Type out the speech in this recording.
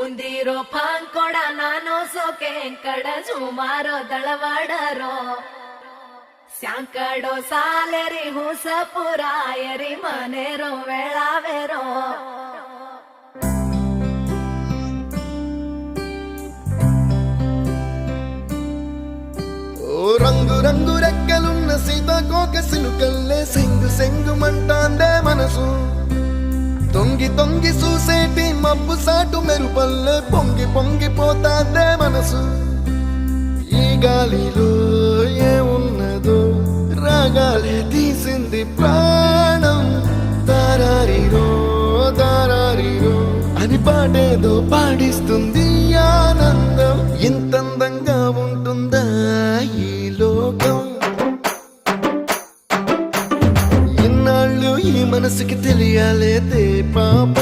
ಬೂಂದಿರೋ ಪಾಂಕೊಡ ನಾನು ಸೋಕೆ ಕಡ ಸುಮಾರೋ ದಳವಾಡರೋ ಸ್ಯಾಂಕಡೋ ಸಾಲೆರಿ ಹೂಸ ಪುರಾಯರಿ ಮನೆರೋ ವೇಳಾವೆರೋ రంగు రంగు రెక్కలున్న సీతాకోక సిలుకల్లే సెంగు సెంగుమంటాందే మనసు తొంగి తొంగి చూసేటి మబ్బు సాటు మెరుపల్లే పొంగి పొంగిపోతాందే మనసు ఈ గాలిలో ఏమున్నదో రాగాలే తీసింది ప్రాణం దారారిరో దారారిరో అని పాడేదో పాడిస్తుంది ఆనందం ఇంతందంగా ఉంటుందా ఈ లోకం ఇన్నాళ్ళు ఈ మనసుకి తెలియాలేదే పాప